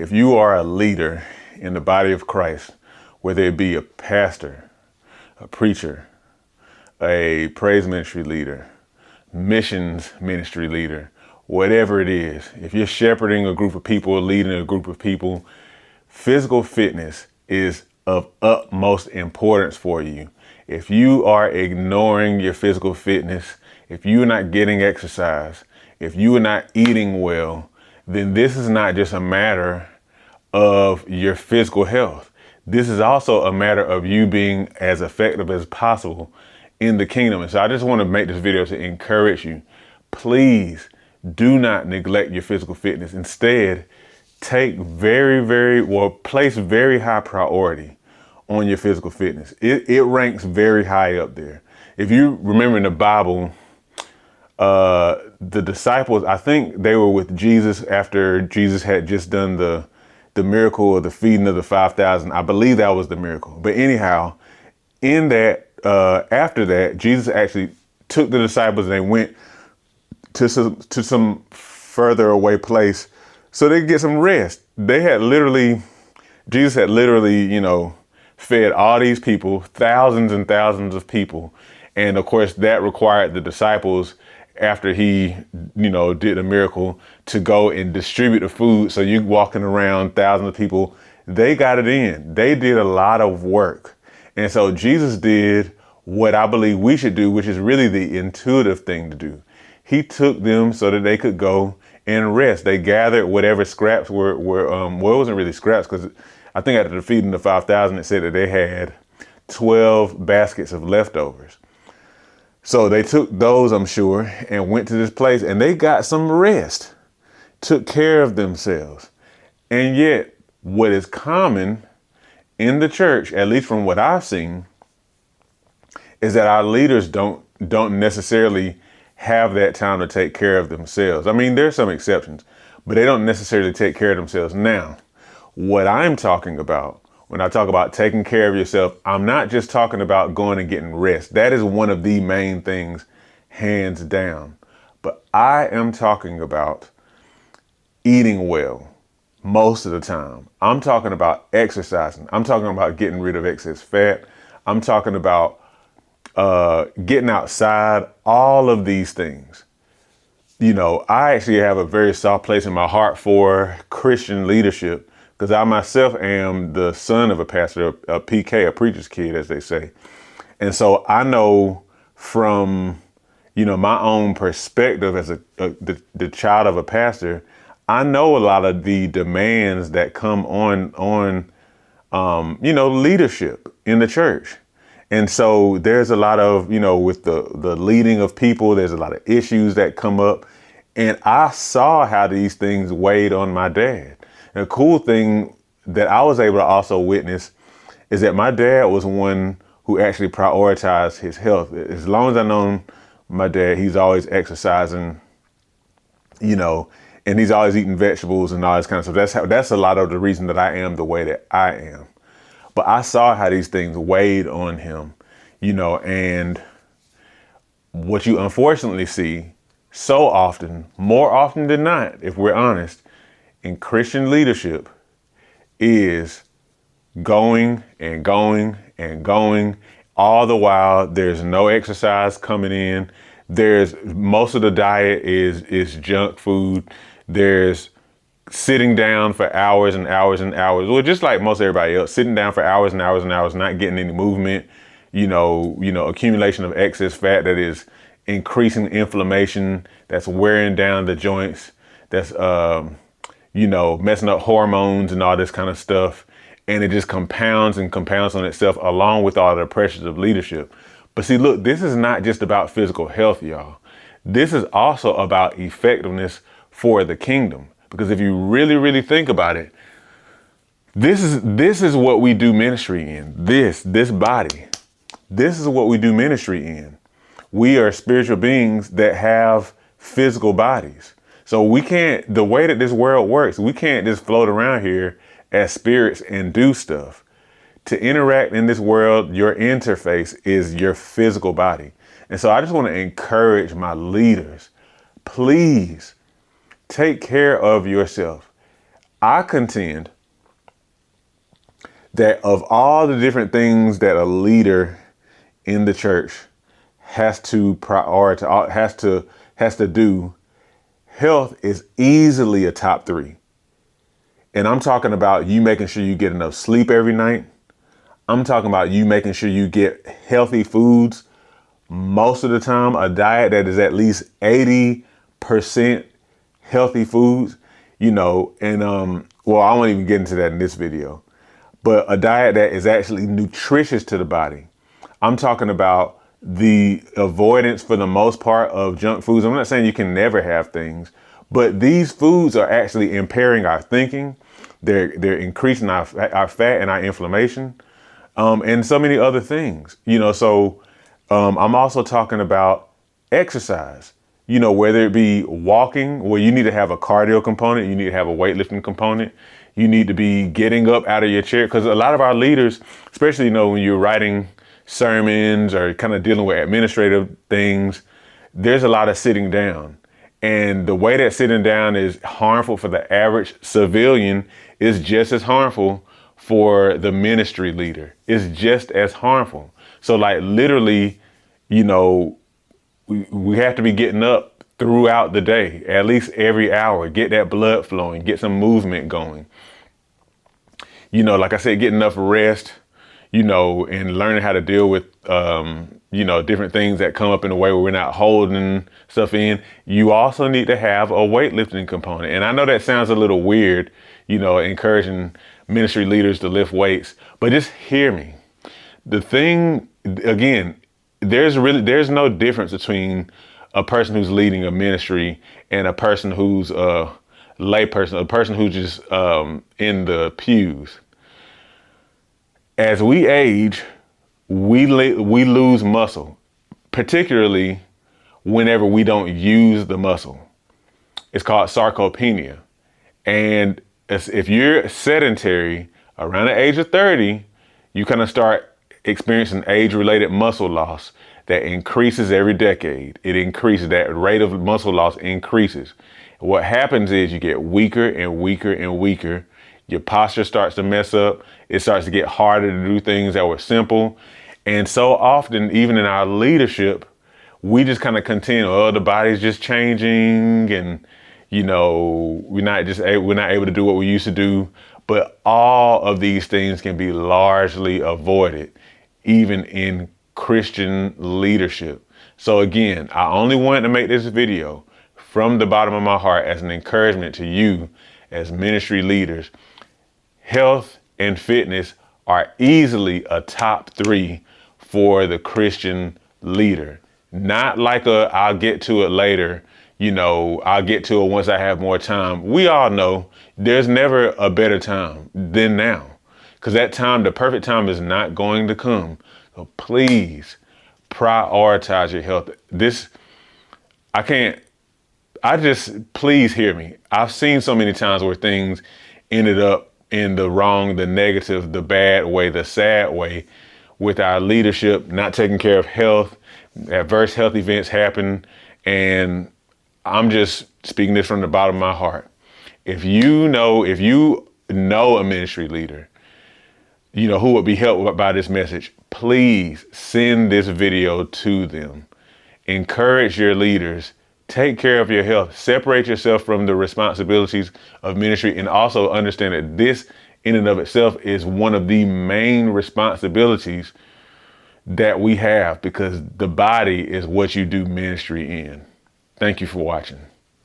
If you are a leader in the body of Christ, whether it be a pastor, a preacher, a praise ministry leader, missions ministry leader, whatever it is, if you're shepherding a group of people, leading a group of people, physical fitness is of utmost importance for you. If you are ignoring your physical fitness, if you're not getting exercise, if you are not eating well, then this is not just a matter of your physical health. This is also a matter of you being as effective as possible in the kingdom. And so I just want to make this video to encourage you. Please do not neglect your physical fitness. Instead, place very high priority on your physical fitness. It ranks very high up there. If you remember in the Bible, the disciples, I think they were with Jesus after Jesus had just done the miracle of the feeding of the 5,000. I believe that was the miracle. But anyhow, in that, after that, Jesus actually took the disciples and they went to some further away place so they could get some rest. Jesus had literally, fed all these people, thousands and thousands of people. And of course, that required the disciples, after he, did a miracle, to go and distribute the food. So you walking around, thousands of people, they got it in. They did a lot of work. And so Jesus did what I believe we should do, which is really the intuitive thing to do. He took them so that they could go and rest. They gathered whatever scraps were well, it wasn't really scraps, because I think after the feeding the 5,000, it said that they had 12 baskets of leftovers. So they took those, I'm sure, and went to this place and they got some rest, took care of themselves. And yet what is common in the church, at least from what I've seen, is that our leaders don't necessarily have that time to take care of themselves. I mean, there's some exceptions, but they don't necessarily take care of themselves. Now, what I'm talking about, when I talk about taking care of yourself, I'm not just talking about going and getting rest. That is one of the main things, hands down. But I am talking about eating well most of the time. I'm talking about exercising. I'm talking about getting rid of excess fat. I'm talking about getting outside, all of these things. I actually have a very soft place in my heart for Christian leadership, because I myself am the son of a pastor, a PK, a preacher's kid, as they say. And so I know from, my own perspective as the child of a pastor, I know a lot of the demands that come on leadership in the church. And so there's a lot of, with the leading of people, there's a lot of issues that come up. And I saw how these things weighed on my dad. And the cool thing that I was able to also witness is that my dad was one who actually prioritized his health. As long as I've known my dad, he's always exercising, and he's always eating vegetables and all this kind of stuff. That's a lot of the reason that I am the way that I am. But I saw how these things weighed on him, and what you unfortunately see so often, more often than not, if we're honest, in Christian leadership, is going and going and going. All the while, there's no exercise coming in. Most of the diet is junk food. There's sitting down for hours and hours and hours. Well, just like most everybody else, sitting down for hours and hours and hours, not getting any movement, accumulation of excess fat that is increasing inflammation, that's wearing down the joints, that's, messing up hormones and all this kind of stuff. And it just compounds and compounds on itself, along with all the pressures of leadership. But see, look, this is not just about physical health, y'all. This is also about effectiveness for the kingdom. Because if you really, really think about it, this is what we do ministry in. This body. This is what we do ministry in. We are spiritual beings that have physical bodies. So the way that this world works, we can't just float around here as spirits and do stuff. To interact in this world, your interface is your physical body. And so I just want to encourage my leaders, please take care of yourself. I contend that of all the different things that a leader in the church has to prioritize, has to do, health is easily a top 3. And I'm talking about you making sure you get enough sleep every night. I'm talking about you making sure you get healthy foods most of the time, a diet that is at least 80% healthy foods, and well, I won't even get into that in this video, but a diet that is actually nutritious to the body. I'm talking about the avoidance for the most part of junk foods. I'm not saying you can never have things, but these foods are actually impairing our thinking. They're increasing our fat and our inflammation, and so many other things, so I'm also talking about exercise, whether it be walking, where you need to have a cardio component, you need to have a weightlifting component, you need to be getting up out of your chair. Because a lot of our leaders, especially, when you're writing sermons or kind of dealing with administrative things, there's a lot of sitting down. And the way that sitting down is harmful for the average civilian is just as harmful for the ministry leader. It's just as harmful. So like literally, we have to be getting up throughout the day, at least every hour, get that blood flowing, get some movement going. Like I said, get enough rest, and learning how to deal with, different things that come up in a way where we're not holding stuff in. You also need to have a weightlifting component. And I know that sounds a little weird, encouraging ministry leaders to lift weights, but just hear me. The thing, again, there's no difference between a person who's leading a ministry and a person who's a lay person, a person who's just in the pews. As we age, we lose muscle, particularly whenever we don't use the muscle. It's called sarcopenia. And if you're sedentary around the age of 30, you kind of start experiencing age-related muscle loss that increases every decade. It increases, that rate of muscle loss increases. What happens is you get weaker and weaker and weaker. Your posture starts to mess up. It starts to get harder to do things that were simple. And so often, even in our leadership, we just kind of continue, the body's just changing, and we're not able to do what we used to do. But all of these things can be largely avoided, even in Christian leadership. So again, I only wanted to make this video from the bottom of my heart as an encouragement to you as ministry leaders. Health and fitness are easily a top 3 for the Christian leader. Not like I'll get to it later, I'll get to it once I have more time. We all know there's never a better time than now, because that time, the perfect time, is not going to come. So please prioritize your health. Please hear me. I've seen so many times where things ended up in the wrong, the negative, the bad way, the sad way, with our leadership not taking care of health. Adverse health events happen, and I'm just speaking this from the bottom of my heart. If you know a ministry leader, who would be helped by this message, please send this video to them. Encourage your leaders. Take care of your health. Separate yourself from the responsibilities of ministry, and also understand that this in and of itself is one of the main responsibilities that we have, because the body is what you do ministry in. Thank you for watching.